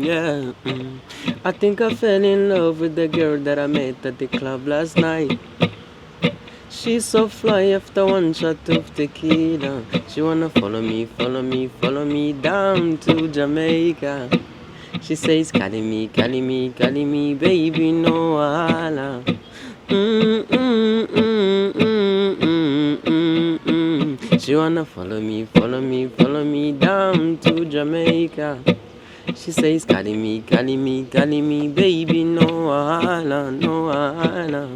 Yeah. I think I fell in love with the girl that I met at the club last night. She's so fly after one shot of tequila. She wanna follow me, follow me, follow me down to Jamaica. She says, calling me, calling me, calling me, baby, no wahala. She wanna follow me, follow me, follow me down to Jamaica. She says, calling me, calling me, calling me, baby, no wahala, no wahala.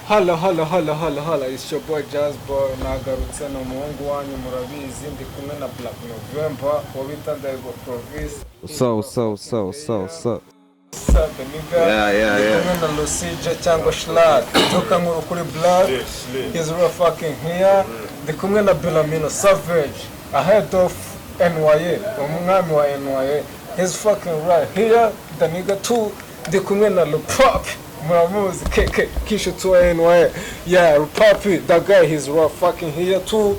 Hala hala hala hala hala, it's your boy Jazz Boy. Nagarutse n'umuhungu wanyu murabizi, ndi kumwe na Black November wabita Ndego Province. So. Yeah. Ndi kumwe na Lucija cyangwa Shlad. Tuka nkuru kuri Black. He's real fucking here. Ndi kumwe na Belamino Savage, ahead of NYA, umwami wa NYA. He's fucking right here. The nigga too. Ndi kumwe na Lupop. Muramuzi keke kisho tuwa NYA. Yeah, Rupapi, that guy, he's raw fucking here too.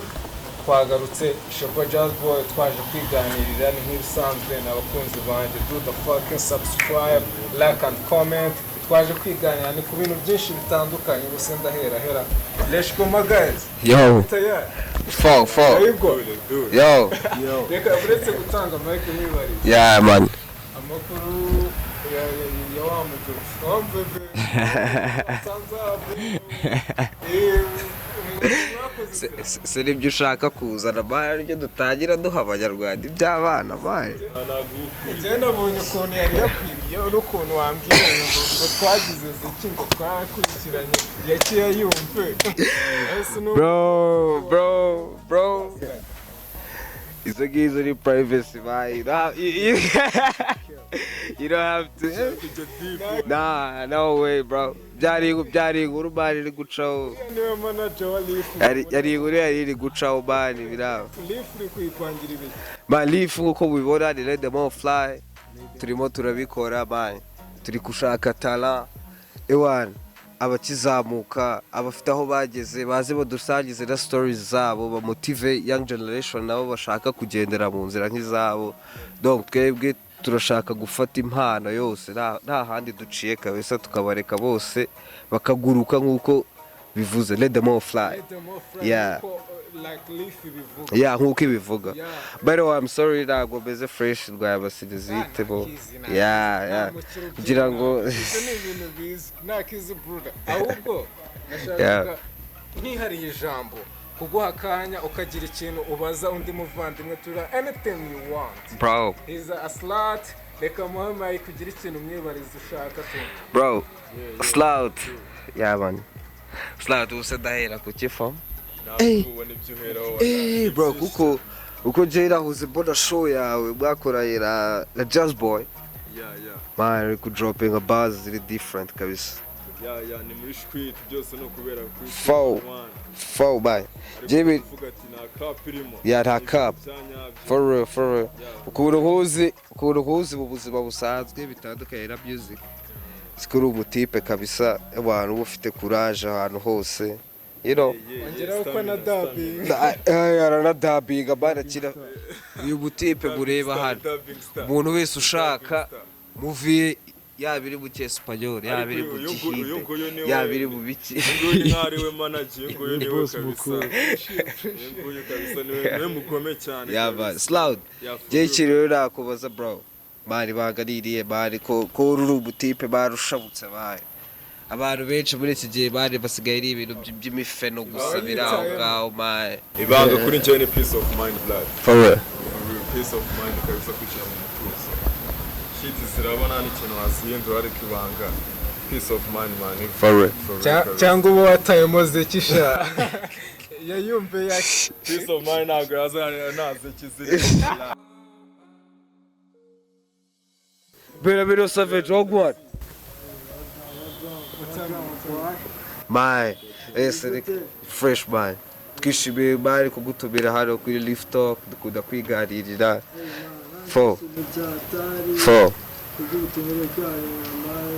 Twagarutse Shoko Jazz Boy, twaje kwiganirira ni nk'ibisanzwe n'abakunzi banje. Do the fucking subscribe, like and comment. Twaje kwiganira ni ku bintu byinshi bitandukanye, gusa ndahera. Let's go my guys. Yo. Fall. Yo. Reka uretse gutanga mic n'ibari. Yeah, man. Amakuru ya wa mugabo. Se nibyo ushaka kuzana bari ryo dutangira duha abanyarwanda iby'abana bari. Je nabonye ukuntu yari yakwiriye n'ukuntu wambwiye ngo twagize ziki ngo twakurikiranye yakiye yumve. Bro. It's a gizo privacy, man. You don't have to. Nah, no way, bro. Byari urubani ri gucaho. Niwe manager wa Leaf. Yari gucaho bani biraba. Leaf uri kwipangira ibiki. Man, Leaf uko bibona ni let them all fly. Turimo turabikora man. Turi gushaka talent. Ewan abakizamuka abafite aho bageze baze badusangize na stories zabo ba motive young generation nabo bashaka kugendera mu nzira nk'izabo. Donc twebwe turashaka gufata impano yose nta handi duciye kabisa tukabareka bose bakaguruka nkuko bivuze let them all fly. Yeah. Like Leaf bivuga. Yeah, nkuko ibivuga. But I'm sorry ntabwo beze fresh rwayabasinizite bo. Yeah. Kugira ngo ibintu bizi nakize brother. Ahubwo nashaka nkihariye ijambo kuguha akanya ukagira ikintu ubaza undi muvandimwe tura anything you want. Bro. He's a slut. Reka muhamaye kugira ikintu mwibariza ushaka tu. Bro. Slut. Yeah man. Slut usedahera ku kifo. Bro, kuko jera huze boda show yawe bwakorayira na Jazz Boy. Yeah. Man, ku dropping a buzz really different kabisa. Yeah, ni muri street byose no kubera kuri. Foul bye. Jimmy Uvuga ati na cup irimo. Yeah, nta cup. For real. Ukuntu huze mu buzima busanzwe bitandukanye na music. Sikuru umutipe kabisa abantu ufite courage ahantu hose. You know, ongera uko na dubbing. Na dubbing abana kira uyu butipe bureba hano. Umuntu wese ushaka movie yabiri mu cyespanyol, yabiri mu gihinde, yabiri mu biki. Nguyu ntariwe manager, nguyu niwe kabisa. Nguyu kabisa niwe mugome cyane. Yaba Sloud. Je kirero nakubaza bro. Bari baganiriye bari ko uru butipe barushabutse baye. Abantu benshi muri iki gihe bari basigaye ari ibintu by'imifeno gusa biraho ngaho man. Ibanga kuri njye ni peace of mind blood. For real. Peace of mind kabisa kwishyira mu mutuzo. Shit zirabona n'ikintu wasiyendura ariko ibanga. Peace of mind man. For real. Cyangwa ubu watayemo zekisha. Yayumve ya peace of mind ntabwo naze kizira. Bera Savage Ogwan. man ese fresh man twishimiye man kugutumira hano kuri lift talk dukunda kwiganirira fo kugutumira bwanyu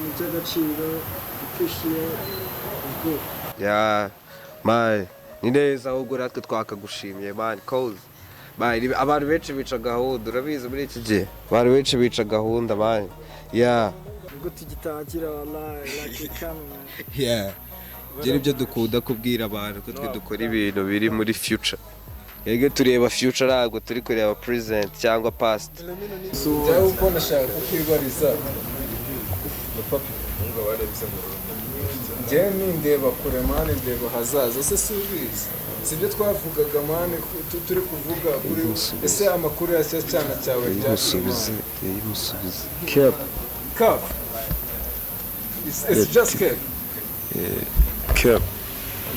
ni cy'agaciro appreciate ya man ni neza ahubwo natwe twakagushimiye man cause man abantu benshi bica gahunda urabizi muri iki gihe abantu benshi bica gahunda man ya ubwo tugitangira wallahi like camera yeah Jeri byo dukunda kubwira abantu ko twe dukora ibintu biri muri future. Yego tureba future ntabwo turi kureba present cyangwa past. Jya uko nashaka kwibariza. Papi ngo barebye mu Jya ndeba kure mane ndeba hazaza se subizi. Sibyo twavugaga mane turi kuvuga kuri ese amakuru ya cyane cyawe Yimusubize. Cap. It's just cap. Cap.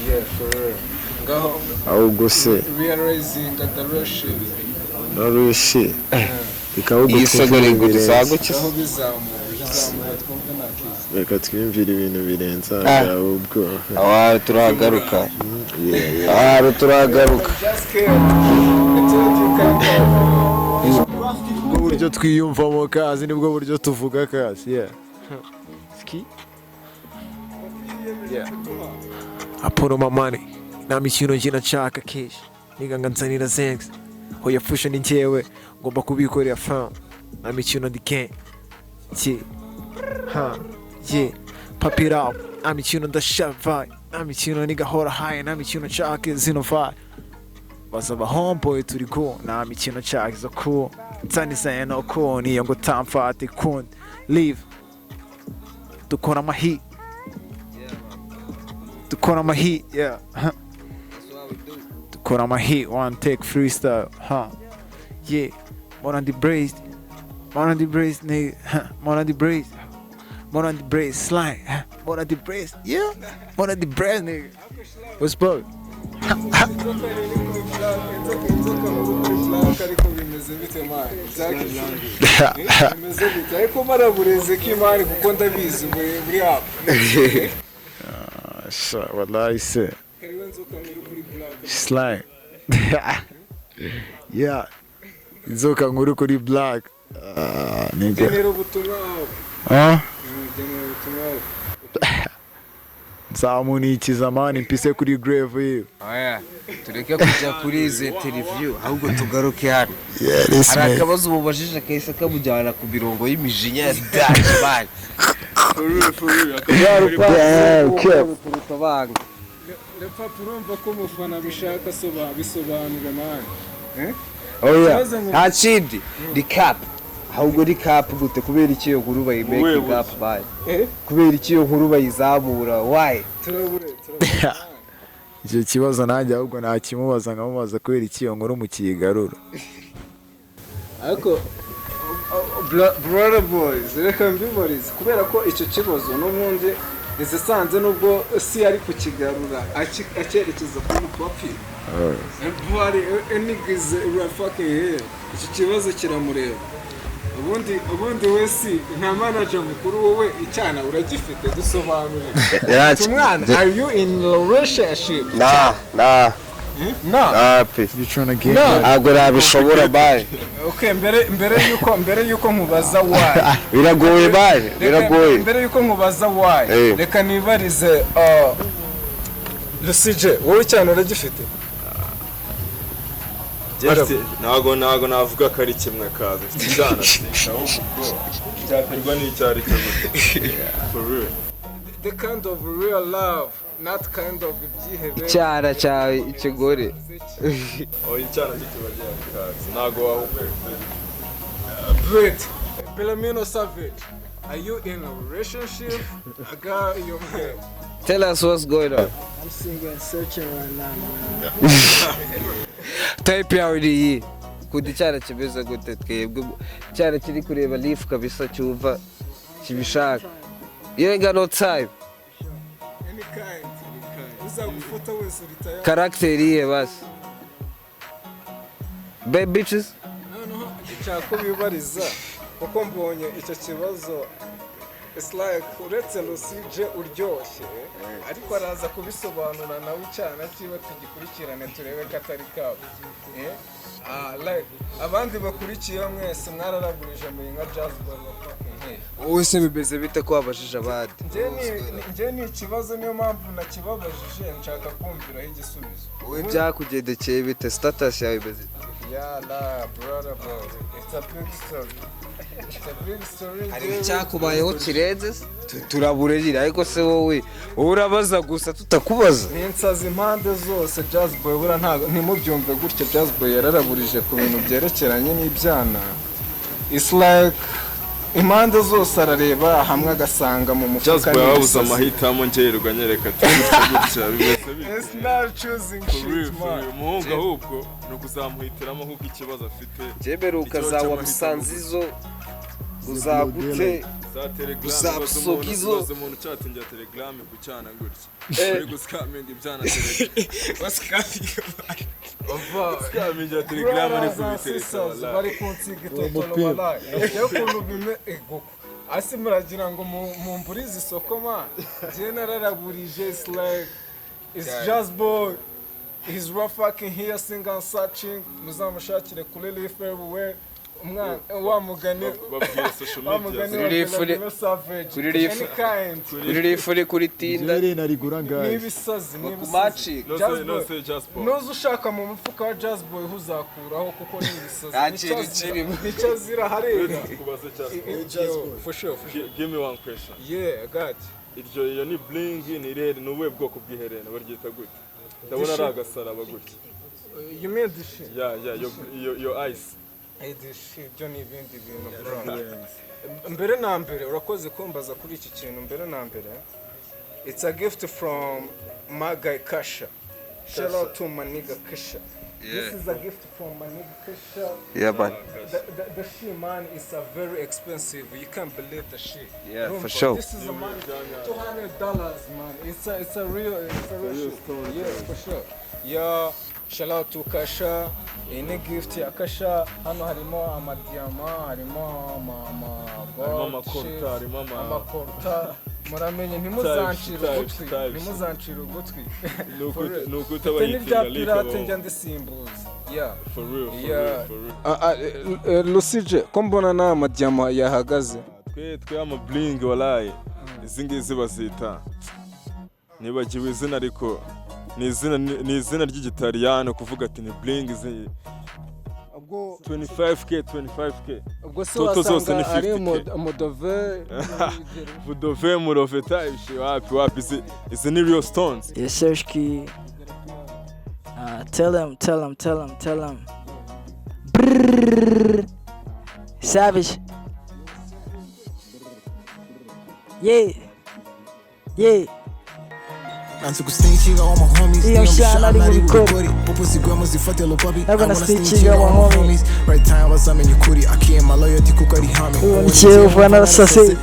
Yeah, for real. Ngaho ahubwo se realizing the rushing. narushi bikaba Isagare ngo dusaguke Aho bizamuye twumve nakiza. reka twimvira ibintu birenze ahubwo Awa turagaruka. Ah turagaruka. Just cap. ubwo buryo twiyumvamo kazi nibwo buryo tuvuga kazi yeah ski yeah I put on my money na mikino njina chaka cash niga nganzanira zengs hoya fusha ni njyewe ngomba kubikorera fam na mikino ndike yeah pop it up na mikino ndashava na mikino nigahora high na mikino chaka zino vibe bazaba homeboy turi ko na mikino chaka zo cool tani sayano ko niyo ngo tamfate kun leave dukora amahi dukora amahi yeah dukora amahi one take freestyle yeah more on the brace nigga more on the brace slide more on the brace yeah more on the brace nigga what's up ariko marabureze ko imari kuko ndabizi muri hapo wallahi se slide yeah inzoka nkuru kuri black nigga genero butumwa nzamunikiza mani mpise kuri grave hiyo Oya tureke kujya kuri izi interview ahubwo tugaruke hano. Hari akabazo mubajije kahise kamujyana ku birongo y'imijinya ya daje bani. Repapuro urumva ko umufana bishaka bisobanura mani Oya nta kindi ni cap ahubwo ni cap gute kubera iki yo nkuru bayimeke cap bani kubera iki yo nkuru bayizamura why turabure icyo kibazo nanjye ahubwo nakimubaza nkamubaza kubera iki iyo nkuru mukigarura ariko brother boys reka mbiborize kubera ko icyo kibazo n'ubundi nizisanze nubwo si ari kukigarura acyerekeza kuri papi bari enigize fucking here icyo kibazo kiramureba ubundi wese nka manager mukuru wowe icyana uragifite dusobanurire umwana are you in relationship nah pe ntabwo nabishobora bye okay mbere yuko nkubaza why biragoye bye biragoye mbere yuko nkubaza why reka nibarize Lusije wowe cyane uragifite ntago navuga ko ari kimwe kaza cyana ahubwo cyaterwa n'icyari cyo for real the kind of real love not kind of ibyihebe icyara cyawe ikigore icyana cy'ikibajya kaza ntago wahumeka great Belamino Savage are you in a relationship I got your man tell us what's going on I'm single and searching right now type yawe kundi cyara kimeze gute twebwe cyara kiri kureba life kabisa cyumva kibishaka you ain't got no time any kind uzagufata wese ritaya character ye basi baby bitches cyako bibariza kuko mbonye icyo kibazo it's like uretse Lucije uryoshye ariko araza kubisobanura nawe cyane kiba tugikurikirane turebe ko atari kabo like abandi bakurikiye mwese mwararagurije muri nka jazz boy wowe se bimeze bite ko wabajije abandi njye ni ikibazo niyo mpamvu nakibabajije nshaka kumviraho igisubizo wowe byakugendekeye bite status yawe imeze yeah la brother bro it's a big story hari icyakubayeho kirenze turaburerira ariko se wowe urabaza gusa tutakubaza ninsaza impande zose jazz boy bura ntago ntimubyumve gutya jazz boy yararaburije ku bintu byerekeranye n'ibyana it's like impande zose arareba hamwe agasanga mu mufuka jazz boy wabuze amahitamo ngererwa nyereka gutya bimeze bite it's not choosing shit man umuhungu ahubwo no kuzamuhitiramo ahubwo ikibazo afite jeberuka zawa musanzizo uzagute uzabusogizo umuntu cyatinja telegram kucyana gutya ari guskaminga ibyana telegram baskaminga telegram ari kubitereka bari kunsiga itotolo wallahi yo kuntu bime ego asi muragira ngo mumburize isoko man je nararaburije it's like it's just boy he's rough fucking here singing and searching muzamushakire kuri life everywhere umwana wa mugani babwira social media kuri rifure kuri tinda narigura ngaye nibisazi kumaci nozo ushaka mu mufuka wa jazz boy huzakuraho kuko nibisazi nicyo zira harera kubaza for sure give me one question yeah I got iyo ni bling ni rere n'ubuhe bwoko bw'iherena baryita gute ndabona ari agasaraba gute you mean this shit your eyes ibyo ni ibindi bintu bro mbere na mbere urakoze kumbaza kuri iki kintu mbere na mbere it's a gift from my guy Kasha shout out to my nigga Kasha this is a gift from my nigga Kasha yeah man the shit man is a very expensive you can't believe the shit for sure this is a man $200 man it's a real shit yeah for sure yeah shout out to Kasha ini gift ya Kasha hano harimo amadiyama harimo amakorta muramenye ntimuzancira ugutwi nuko utabayitinga pirate njya ndisimbuza yeah for real Lucije ko mbona na amadiyama yahagaze twe ama bling wallahi izi ngizi bazita nibagiwe izina ariko ni izina ry'igitaliyano kuvuga ati ni bling ubwo 25k ubwo se wasanga ari modove muroveta wapi izi ni real stones Yeseshki tell him Savage yeah Anzi gustinga wa homies iyo shana ari gukora popozigwa muzifate lo papi abana stinga wa homies right time bazamenye kuri akiye my loyalty kuko ari hame ngiye uvana rasase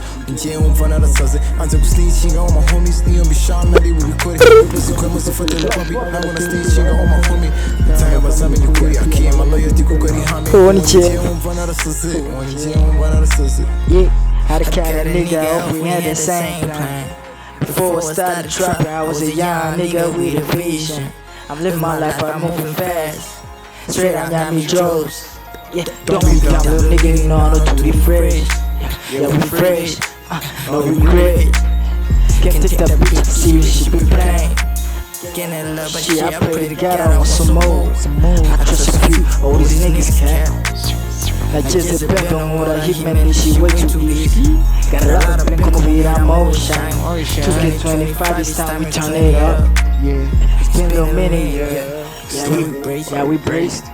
anzi gustinga wa homies iyo mbishana ari bubikore popozigwa muzifate lo papi abana stinga wa homies right time bazamenye kuri akiye my loyalty kuko ari hame ngiye uvana rasase yeah how to carry a nigga up we had the same plan. Before I started trapping, I was a young nigga with a vision. I'm living my life, I'm moving fast. Straight on Yami Joes. Yeah, don't be dumb, little nigga, you know how to be fresh. Yeah, we fresh, no regret. Can't take that bitch serious, she be playing. Shit, I pray to God I want some more. I trust a few, all these niggas cap. I just depend on what I hit, man, this shit way too easy. Got a lot of people with emotion. 2K25, this time we turn it up. It's been a minute, yeah. Yeah, we braced.